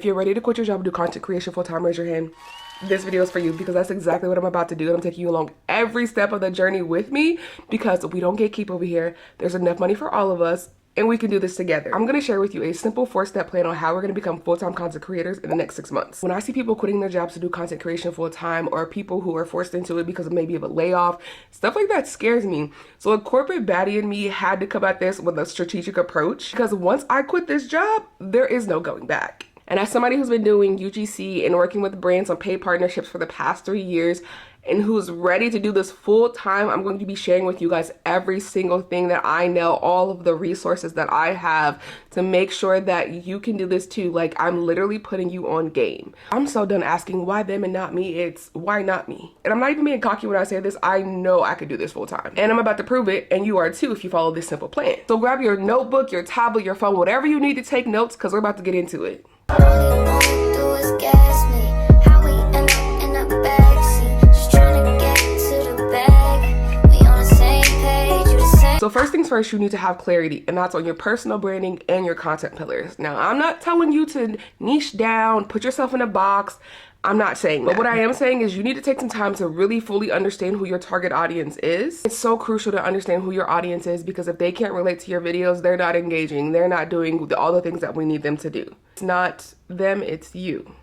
If you're ready to quit your job and do content creation full time, raise your hand. This video is for you because that's exactly what I'm about to do. And I'm taking you along every step of the journey with me because we don't gatekeep over here. There's enough money for all of us and we can do this together. I'm gonna share with you a simple 4-step plan on how we're gonna become full-time content creators in the next 6 months. When I see people quitting their jobs to do content creation full-time, or people who are forced into it because of maybe of a layoff, stuff like that scares me. So a corporate baddie in me had to come at this with a strategic approach, because once I quit this job, there is no going back. And as somebody who's been doing UGC and working with brands on paid partnerships for the past 3 years, and who's ready to do this full time, I'm going to be sharing with you guys every single thing that I know, all of the resources that I have to make sure that you can do this too. Like, I'm literally putting you on game. I'm so done asking why them and not me. It's why not me? And I'm not even being cocky when I say this. I know I could do this full time, and I'm about to prove it, and you are too if you follow this simple plan. So grab your notebook, your tablet, your phone, whatever you need to take notes, because we're about to get into it. So first things first, you need to have clarity, and that's on your personal branding and your content pillars. Now, I'm not telling you to niche down, put yourself in a box. I'm not saying that. But what I am saying is you need to take some time to really fully understand who your target audience is. It's so crucial to understand who your audience is, because if they can't relate to your videos, they're not engaging. They're not doing all the things that we need them to do. It's not them, it's you.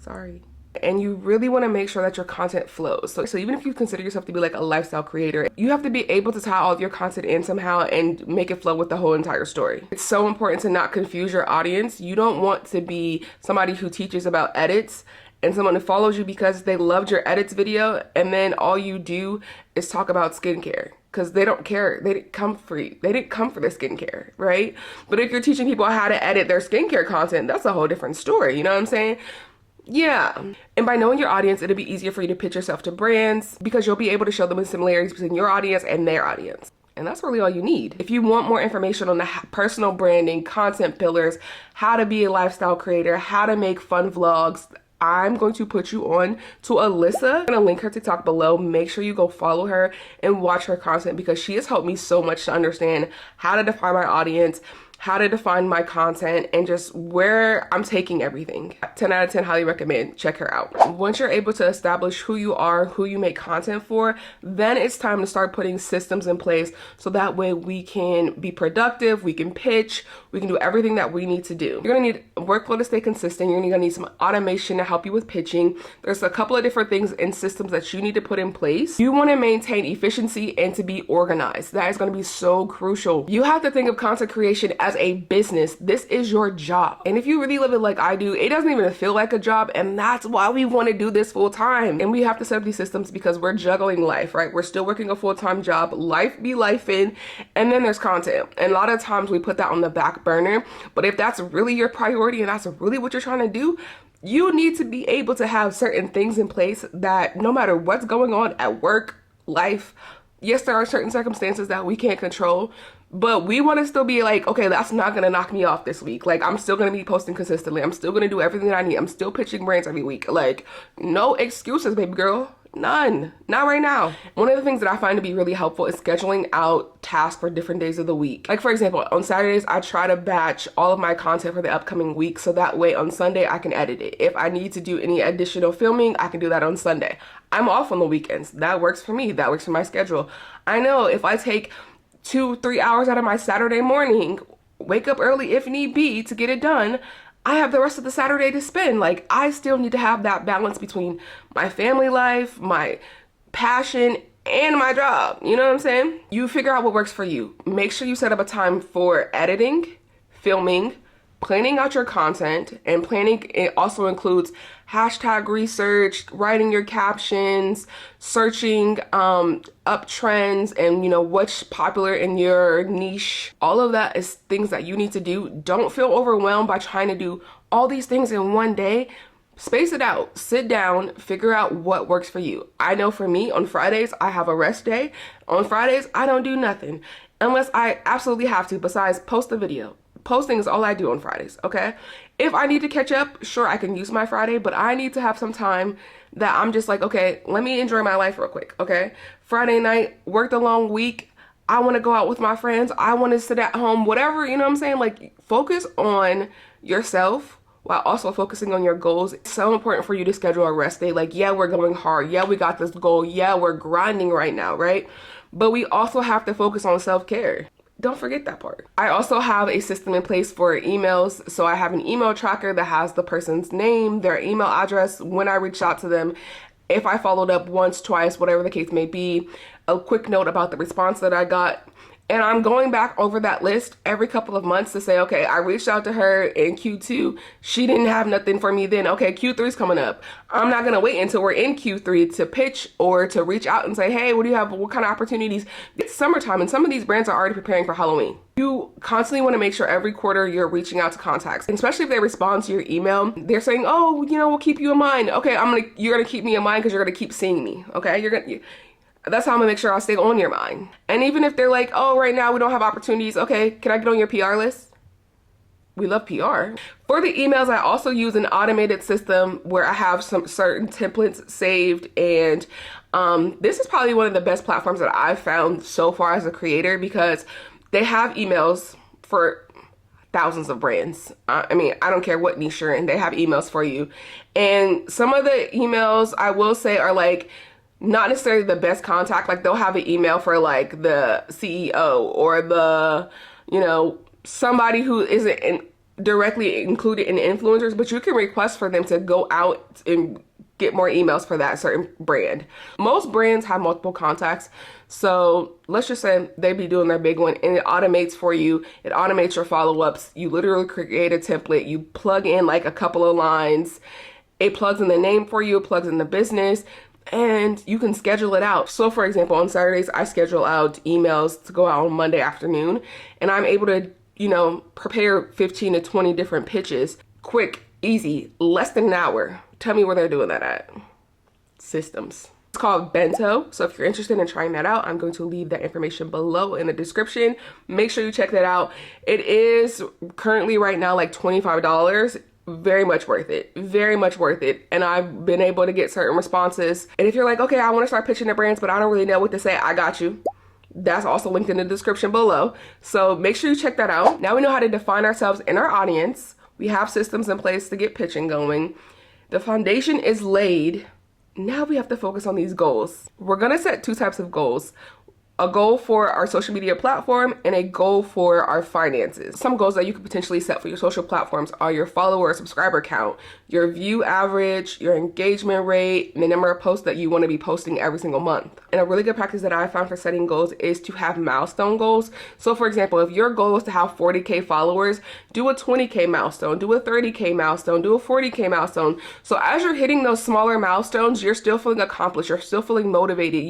Sorry. And you really want to make sure that your content flows. So even if you consider yourself to be like a lifestyle creator, you have to be able to tie all of your content in somehow and make it flow with the whole entire story. It's so important to not confuse your audience. You don't want to be somebody who teaches about edits and someone who follows you because they loved your edits video, and then all you do is talk about skincare. Because they don't care. They didn't come for you. They didn't come for the skincare, right? But if you're teaching people how to edit their skincare content, that's a whole different story. You know what I'm saying? Yeah. And by knowing your audience, it'll be easier for you to pitch yourself to brands, because you'll be able to show them the similarities between your audience and their audience. And that's really all you need. If you want more information on the personal branding, content pillars, how to be a lifestyle creator, how to make fun vlogs, I'm going to put you on to Alyssa. I'm gonna link her TikTok below. Make sure you go follow her and watch her content, because she has helped me so much to understand how to define my audience, how to define my content, and just where I'm taking everything. 10 out of 10, highly recommend. Check her out. Once you're able to establish who you are, who you make content for, then it's time to start putting systems in place so that way we can be productive, we can pitch, we can do everything that we need to do. You're gonna need a workflow to stay consistent. You're gonna need some automation to help you with pitching. There's a couple of different things and systems that you need to put in place. You wanna maintain efficiency and to be organized. That is gonna be so crucial. You have to think of content creation as a business. This is your job. And if you really live it like I do, it doesn't even feel like a job, and that's why we want to do this full time. And we have to set up these systems because we're juggling life, right? We're still working a full-time job, life be lifing, and then there's content. And a lot of times we put that on the back burner, but if that's really your priority and that's really what you're trying to do, you need to be able to have certain things in place that no matter what's going on at work, life, yes, there are certain circumstances that we can't control, but we want to still be like, okay, that's not going to knock me off this week. Like, I'm still going to be posting consistently. I'm still going to do everything that I need. I'm still pitching brands every week. Like, no excuses, baby girl. None. Not right now. One of the things that I find to be really helpful is scheduling out tasks for different days of the week. Like, for example, on Saturdays, I try to batch all of my content for the upcoming week, so that way on Sunday, I can edit it. If I need to do any additional filming, I can do that on Sunday. I'm off on the weekends. That works for me. That works for my schedule. I know if I take 2-3 hours out of my Saturday morning, wake up early if need be to get it done, I have the rest of the Saturday to spend. Like, I still need to have that balance between my family life, my passion, and my job. You know what I'm saying? You figure out what works for you. Make sure you set up a time for editing, filming, planning out your content, and planning, it also includes hashtag research, writing your captions, searching up trends, and what's popular in your niche. All of that is things that you need to do. Don't feel overwhelmed by trying to do all these things in one day. Space it out, sit down, figure out what works for you. I know for me, on Fridays, I have a rest day. On Fridays, I don't do nothing unless I absolutely have to, besides post a video. Posting is all I do on Fridays, okay? If I need to catch up, sure, I can use my Friday, but I need to have some time that I'm just like, okay, let me enjoy my life real quick, okay? Friday night, worked a long week. I want to go out with my friends. I want to sit at home, whatever, you know what I'm saying? Like, focus on yourself while also focusing on your goals. It's so important for you to schedule a rest day. Like, yeah, we're going hard. Yeah, we got this goal. Yeah, we're grinding right now, right? But we also have to focus on self-care. Don't forget that part. I also have a system in place for emails. So I have an email tracker that has the person's name, their email address, when I reached out to them, if I followed up once, twice, whatever the case may be, a quick note about the response that I got. And I'm going back over that list every couple of months to say, okay, I reached out to her in Q2. She didn't have nothing for me then. Okay, Q3 is coming up. I'm not going to wait until we're in Q3 to pitch or to reach out and say, hey, what do you have? What kind of opportunities? It's summertime and some of these brands are already preparing for Halloween. You constantly want to make sure every quarter you're reaching out to contacts, and especially if they respond to your email. They're saying, oh, you know, we'll keep you in mind. Okay, you're going to keep me in mind because you're going to keep seeing me. Okay, that's how I'm gonna make sure I stay on your mind. And even if they're like, oh, right now we don't have opportunities, okay, can I get on your PR list? We love PR. For the emails, I also use an automated system where I have some certain templates saved. And this is probably one of the best platforms that I've found so far as a creator, because they have emails for thousands of brands. I mean, I don't care what niche you're in, they have emails for you. And some of the emails, I will say, are like, not necessarily the best contact. Like, they'll have an email for like the CEO or the, you know, somebody who isn't directly included in influencers, but you can request for them to go out and get more emails for that certain brand. Most brands have multiple contacts. So let's just say they be doing their big one and it automates for you. It automates your follow-ups. You literally create a template. You plug in like a couple of lines. It plugs in the name for you. It plugs in the business. And you can schedule it out. So for example, on Saturdays, I schedule out emails to go out on Monday afternoon, and I'm able to, you know, prepare 15 to 20 different pitches. Quick, easy, less than an hour. Tell me where they're doing that at. Systems. It's called Bento. So if you're interested in trying that out, I'm going to leave that information below in the description. Make sure you check that out. It is currently right now like $25. Very much worth it. Very much worth it. And I've been able to get certain responses. And if you're like, okay, I want to start pitching to brands, but I don't really know what to say, I got you. That's also linked in the description below. So make sure you check that out. Now we know how to define ourselves in our audience. We have systems in place to get pitching going. The foundation is laid. Now we have to focus on these goals. We're going to set two types of goals. A goal for our social media platform and a goal for our finances. Some goals that you could potentially set for your social platforms are your follower or subscriber count, your view average, your engagement rate, and the number of posts that you want to be posting every single month. And a really good practice that I found for setting goals is to have milestone goals. So for example, if your goal is to have 40K followers, do a 20K milestone, do a 30K milestone, do a 40K milestone. So as you're hitting those smaller milestones, you're still feeling accomplished, you're still feeling motivated.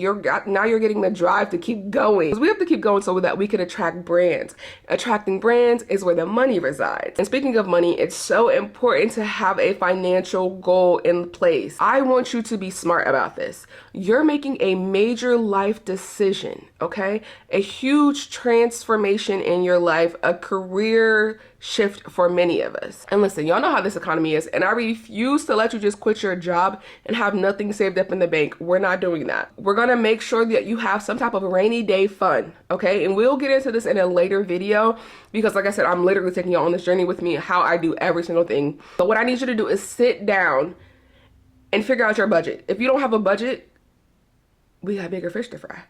Now you're getting the drive to keep going. Because we have to keep going so that we can attract brands. Attracting brands is where the money resides. And speaking of money, it's so important to have a financial goal in place. I want you to be smart about this. You're making a major life decision, okay? A huge transformation in your life, a career shift for many of us. And listen, y'all know how this economy is, and I refuse to let you just quit your job and have nothing saved up in the bank. We're not doing that. We're gonna make sure that you have some type of rainy day fund, okay? And we'll get into this in a later video because, like I said, I'm literally taking y'all on this journey with me, how I do every single thing. But what I need you to do is sit down and figure out your budget. If you don't have a budget, we got bigger fish to fry.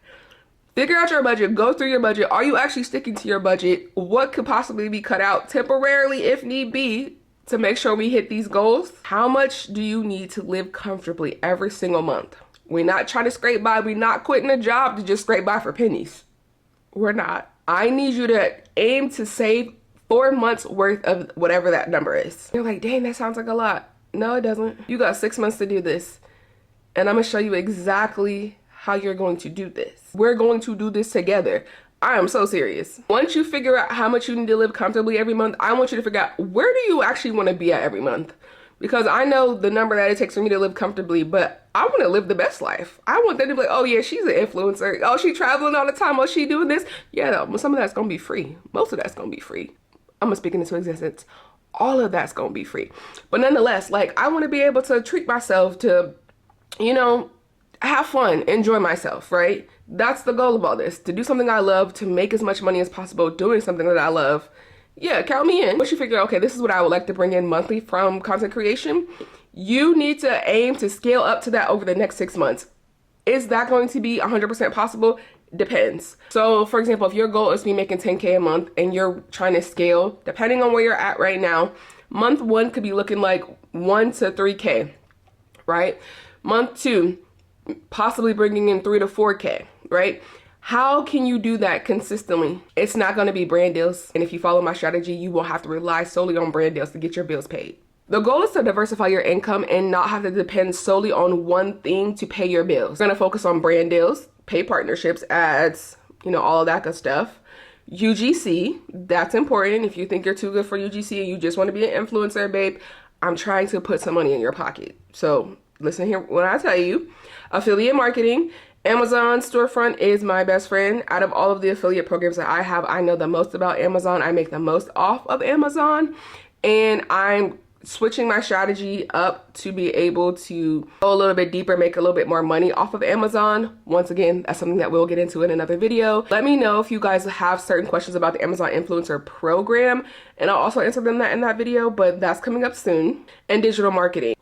Figure out your budget, go through your budget. Are you actually sticking to your budget? What could possibly be cut out temporarily if need be to make sure we hit these goals? How much do you need to live comfortably every single month? We're not trying to scrape by. We're not quitting a job to just scrape by for pennies. We're not. I need you to aim to save 4 months worth of whatever that number is. You're like, dang, that sounds like a lot. No, it doesn't. You got 6 months to do this. And I'm gonna show you exactly how you're going to do this. We're going to do this together. I am so serious. Once you figure out how much you need to live comfortably every month, I want you to figure out where do you actually want to be at every month? Because I know the number that it takes for me to live comfortably, but I want to live the best life. I want them to be like, oh yeah, she's an influencer. Oh, she traveling all the time. Oh, she doing this. Yeah, no, some of that's going to be free. Most of that's going to be free. I'm going to speak into existence. All of that's going to be free. But nonetheless, like, I want to be able to treat myself to, you know, have fun, enjoy myself, right? That's the goal of all this, to do something I love, to make as much money as possible doing something that I love. Yeah, count me in. Once you figure, okay, this is what I would like to bring in monthly from content creation, you need to aim to scale up to that over the next 6 months. Is that going to be 100% possible? Depends. So for example, if your goal is to be making 10K a month and you're trying to scale, depending on where you're at right now, month 1 could be looking like 1 to 3K, right? Month 2, possibly bringing in 3 to 4K, right? How can you do that consistently? It's not going to be brand deals. And if you follow my strategy, you won't have to rely solely on brand deals to get your bills paid. The goal is to diversify your income and not have to depend solely on one thing to pay your bills. We're going to focus on brand deals, paid partnerships, ads, all of that good stuff. UGC, that's important. If you think you're too good for UGC and you just want to be an influencer, babe, I'm trying to put some money in your pocket. So listen here when I tell you. Affiliate marketing. Amazon storefront is my best friend. Out of all of the affiliate programs that I have, I know the most about Amazon. I make the most off of Amazon, and I'm switching my strategy up to be able to go a little bit deeper, make a little bit more money off of Amazon. Once again, that's something that we'll get into in another video. Let me know if you guys have certain questions about the Amazon influencer program, and I'll also answer them in that video, but that's coming up soon. And digital marketing.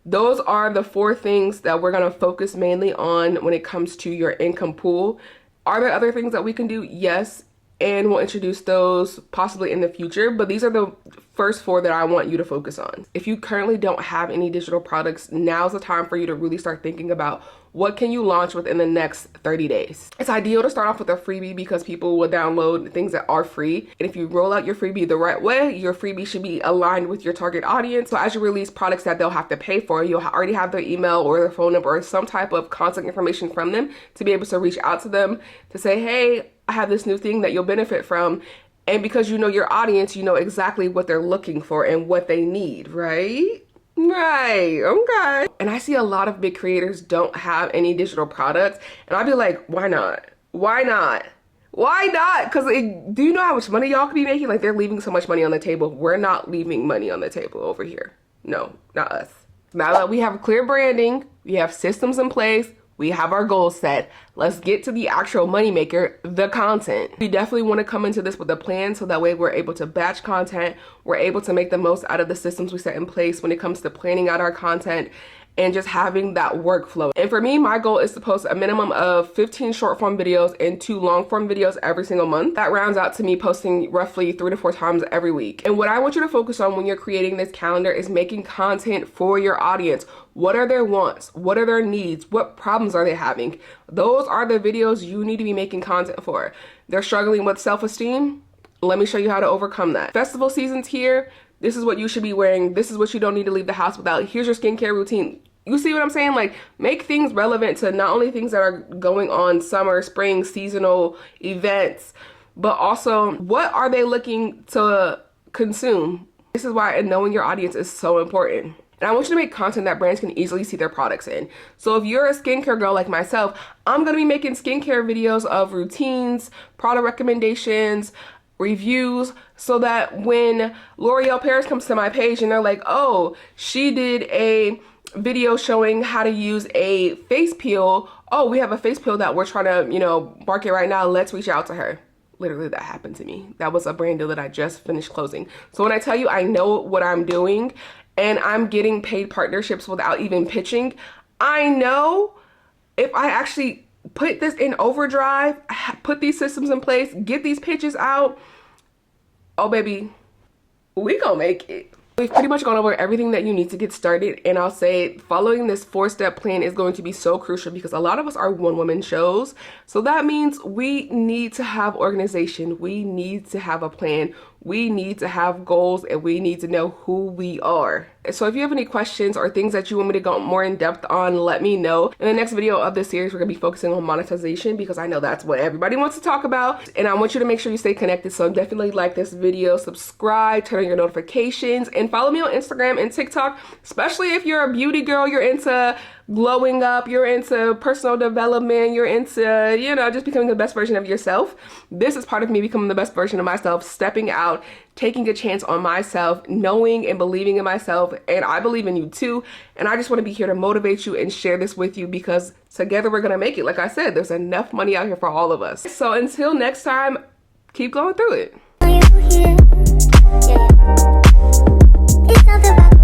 Those are the 4 things that we're going to focus mainly on when it comes to your income pool. Are there other things that we can do? Yes. And we'll introduce those possibly in the future, but these are the first 4 that I want you to focus on. If you currently don't have any digital products, now's the time for you to really start thinking about what can you launch within the next 30 days. It's ideal to start off with a freebie because people will download things that are free. And if you roll out your freebie the right way, your freebie should be aligned with your target audience. So as you release products that they'll have to pay for, you'll already have their email or their phone number or some type of contact information from them to be able to reach out to them to say, hey, I have this new thing that you'll benefit from. And because you know your audience, you know exactly what they're looking for and what they need, right? Right, okay. And I see a lot of big creators don't have any digital products, and I'd be like, why not? Why not? Why not? Because do you know how much money y'all could be making? Like, they're leaving so much money on the table. We're not leaving money on the table over here. No, not us. Now that we have clear branding, we have systems in place, we have our goals set, let's get to the actual moneymaker, the content. We definitely want to come into this with a plan so that way we're able to batch content, we're able to make the most out of the systems we set in place when it comes to planning out our content and just having that workflow. And for me, my goal is to post a minimum of 15 short form videos and 2 long form videos every single month. That rounds out to me posting roughly 3 to 4 times every week. And what I want you to focus on when you're creating this calendar is making content for your audience. What are their wants? What are their needs? What problems are they having? Those are the videos you need to be making content for. They're struggling with self-esteem? Let me show you how to overcome that. Festival season's here. This is what you should be wearing. This is what you don't need to leave the house without. Here's your skincare routine. You see what I'm saying? Like, make things relevant to not only things that are going on summer, spring, seasonal events, but also what are they looking to consume? This is why knowing your audience is so important. And I want you to make content that brands can easily see their products in. So if you're a skincare girl like myself, I'm going to be making skincare videos of routines, product recommendations, reviews, so that when L'Oreal Paris comes to my page and they're like, oh, she did a video showing how to use a face peel. Oh, we have a face peel that we're trying to, market right now. Let's reach out to her. Literally, that happened to me. That was a brand deal that I just finished closing. So when I tell you I know what I'm doing and I'm getting paid partnerships without even pitching, I know if I actually put this in overdrive, put these systems in place, get these pitches out, oh baby, we gonna make it. We've pretty much gone over everything that you need to get started, and I'll say following this 4-step plan is going to be so crucial because a lot of us are one-woman shows. So that means we need to have organization, we need to have a plan, we need to have goals, and we need to know who we are. So if you have any questions or things that you want me to go more in depth on, let me know. In the next video of this series, we're gonna be focusing on monetization because I know that's what everybody wants to talk about. And I want you to make sure you stay connected. So definitely like this video, subscribe, turn on your notifications, and follow me on Instagram and TikTok, especially if you're a beauty girl, you're into glowing up, you're into personal development, you're into, just becoming the best version of yourself. This is part of me becoming the best version of myself, stepping out about taking a chance on myself, knowing and believing in myself, and I believe in you too. And I just want to be here to motivate you and share this with you, because together we're gonna make it. Like I said, there's enough money out here for all of us. So until next time, keep going through it. It's not about